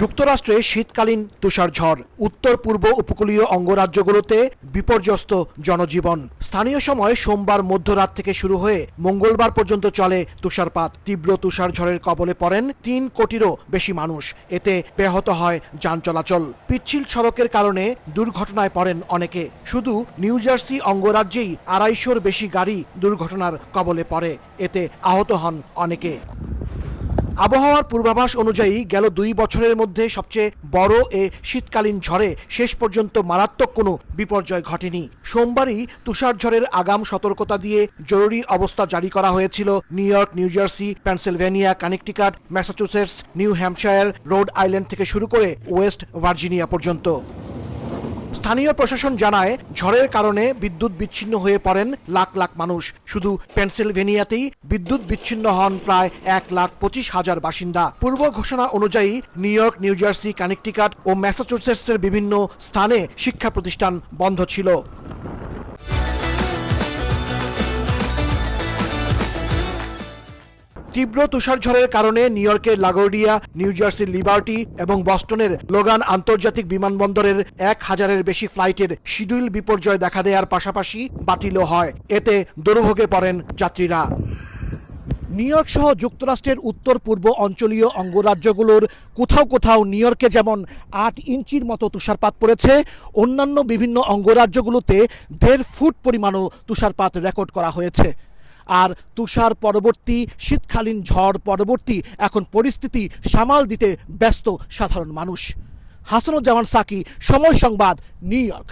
যুক্তরাষ্ট্রে শীতকালীন তুষারঝড়, উত্তর পূর্ব উপকূলীয় অঙ্গরাজ্যগুলোতে বিপর্যস্ত জনজীবন। স্থানীয় সময় সোমবার মধ্যরাত থেকে শুরু হয়ে মঙ্গলবার পর্যন্ত চলে তুষারপাত। তীব্র তুষারঝড়ের কবলে পড়েন 3 কোটিরও বেশি মানুষ। এতে ব্যাহত হয় যান চলাচল। পিচ্ছিল সড়কের কারণে দুর্ঘটনায় পড়েন অনেকে। শুধু নিউ জার্সি অঙ্গরাজ্যেই 250-র বেশি গাড়ি দুর্ঘটনার কবলে পড়ে। এতে আহত হন অনেকে। আবহাওয়ার পূর্বাভাস অনুযায়ী গেল 2 বছরের মধ্যে সবচেয়ে বড় এ শীতকালীন ঝড়ে শেষ পর্যন্ত মারাত্মক কোনো বিপর্যয় ঘটেনি। সোমবারই তুষারঝড়ের আগাম সতর্কতা দিয়ে জরুরি অবস্থা জারি করা হয়েছিল new York, New jersey, Pennsylvania, Connecticut, Massachusetts, new Hampshire, road island থেকে শুরু করে ওয়েস্ট ভার্জিনিয়া পর্যন্ত। স্থানীয় প্রশাসন জানায়, ঝড়ের কারণে বিদ্যুৎ বিচ্ছিন্ন হয়ে পড়েন লাখ লাখ মানুষ। শুধু পেনসিলভেনিয়াতেই বিদ্যুৎ বিচ্ছিন্ন হন প্রায় 1,25,000 বাসিন্দা। পূর্ব ঘোষণা অনুযায়ী New York, New Jersey, Connecticut ও ম্যাসাচুসেটসের বিভিন্ন স্থানে শিক্ষা প্রতিষ্ঠান বন্ধ ছিল। তীব্র তুষারঝড়ের কারণে নিউ ইয়র্কের লাগোর্ডিয়া, নিউ জার্সির লিবার্টি এবং বস্টনের লোগান আন্তর্জাতিক বিমানবন্দরের 1000-এর বেশি ফ্লাইটের শিডিউল বিপর্যয় দেখা দেওয়ার পাশাপাশি বাতিলও হয়। এতে দুর্ভোগে পড়েন যাত্রীরা। নিউ ইয়র্ক সহ যুক্তরাষ্ট্রের উত্তর পূর্ব অঞ্চলীয় অঙ্গরাজ্যগুলোর কোথাও কোথাও নিউ ইয়র্কে যেমন 8 ইঞ্চির মতো তুষারপাত পড়েছে, অন্যান্য বিভিন্ন অঙ্গরাজ্যগুলোতে 1.5 ফুট পরিমাণও তুষারপাত রেকর্ড করা হয়েছে। আর তুষার পরবর্তী শীতকালীন ঝড় পরবর্তী এখন পরিস্থিতি সামাল দিতে ব্যস্ত সাধারণ মানুষ। হাসানুজ্জামান সাকি, সময় সংবাদ, নিউ ইয়র্ক।